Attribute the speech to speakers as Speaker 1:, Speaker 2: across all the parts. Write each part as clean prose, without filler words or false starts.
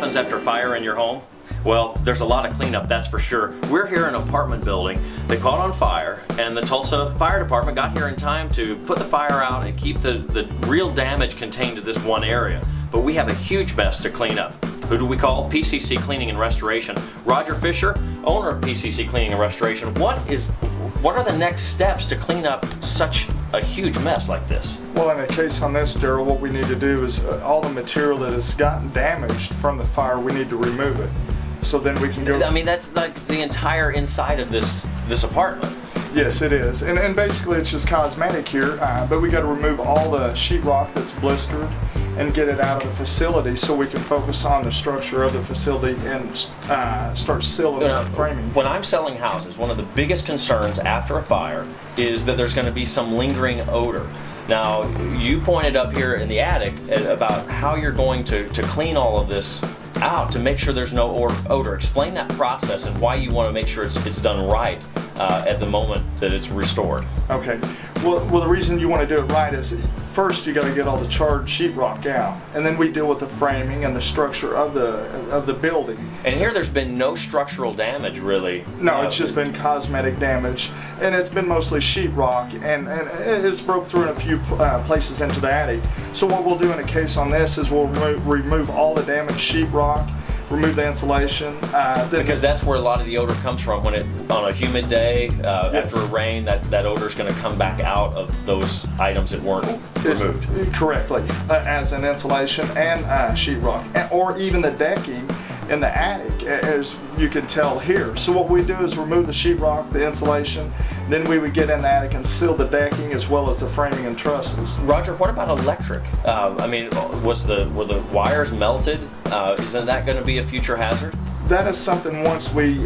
Speaker 1: happens after a fire in your home? Well, there's a lot of cleanup, that's for sure. We're here in an apartment building that caught on fire, and the Tulsa Fire Department got here in time to put the fire out and keep the real damage contained to this one area. But we have a huge mess to clean up. Who do we call? PCC Cleaning and Restoration. Roger Fisher, owner of PCC Cleaning and Restoration. What are the next steps to clean up such a huge mess like this?
Speaker 2: Well, in a case on this, Darryl, what we need to do is all the material that has gotten damaged from the fire, we need to remove it. So then we can go...
Speaker 1: I mean, that's like the entire inside of this apartment.
Speaker 2: Yes, it is. And basically it's just cosmetic here, but we got to remove all the sheetrock that's blistered and get it out of the facility so we can focus on the structure of the facility and start sealing the framing.
Speaker 1: When I'm selling houses, one of the biggest concerns after a fire is that there's going to be some lingering odor. Now, you pointed up here in the attic about how you're going to clean all of this out to make sure there's no odor. Explain that process and why you want to make sure it's done right at the moment that it's restored.
Speaker 2: Okay. Well, the reason you want to do it right is first you got to get all the charred sheetrock out, and then we deal with the framing and the structure of the building.
Speaker 1: And here there's been no structural damage really.
Speaker 2: No, it's just been cosmetic damage, and it's been mostly sheetrock, and it's broke through in a few places into the attic. So what we'll do in a case on this is we'll remove all the damaged sheetrock, remove the insulation.
Speaker 1: Because that's where a lot of the odor comes from. When on a humid day,
Speaker 2: yes.
Speaker 1: After a rain, that odor is going to come back out of those items that weren't removed.
Speaker 2: Correctly, as an insulation and sheetrock, or even the decking in the attic, as you can tell here. So what we do is remove the sheetrock, the insulation, then we would get in the attic and seal the decking as well as the framing and trusses.
Speaker 1: Roger, what about electric? I mean, were the wires melted? Isn't that going to be a future hazard?
Speaker 2: That is something, once we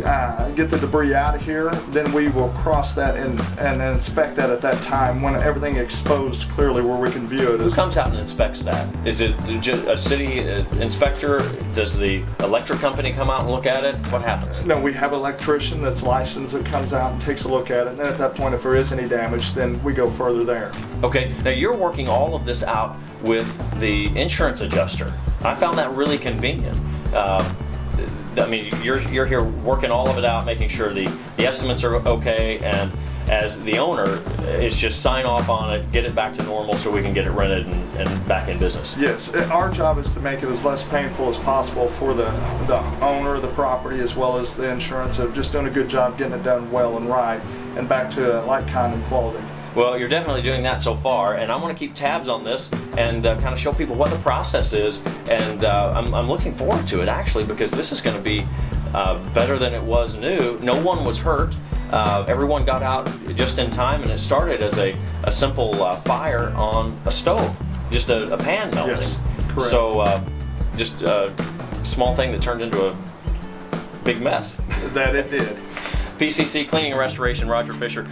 Speaker 2: get the debris out of here, then we will cross that and inspect that at that time when everything exposed clearly where we can view it.
Speaker 1: Who comes out and inspects that? Is it a city inspector? Does the electric company come out and look at it? What happens?
Speaker 2: No, we have an electrician that's licensed that comes out and takes a look at it, and then at that point, if there is any damage, then we go further there.
Speaker 1: Okay, now you're working all of this out with the insurance adjuster. I found that really convenient. I mean, you're here working all of it out, making sure the estimates are okay, and as the owner, it's just sign off on it, get it back to normal so we can get it rented and back in business.
Speaker 2: Yes, our job is to make it as less painful as possible for the owner of the property as well as the insurance of just doing a good job getting it done well and right and back to like, kind, and quality.
Speaker 1: Well, you're definitely doing that so far, and I want to keep tabs on this and kind of show people what the process is, and I'm looking forward to it actually, because this is going to be better than it was new. No one was hurt. Everyone got out just in time, and it started as a simple fire on a stove, just a pan melting.
Speaker 2: Yes, correct.
Speaker 1: So just a small thing that turned into a big mess.
Speaker 2: That it did.
Speaker 1: PCC Cleaning and Restoration, Roger Fisher.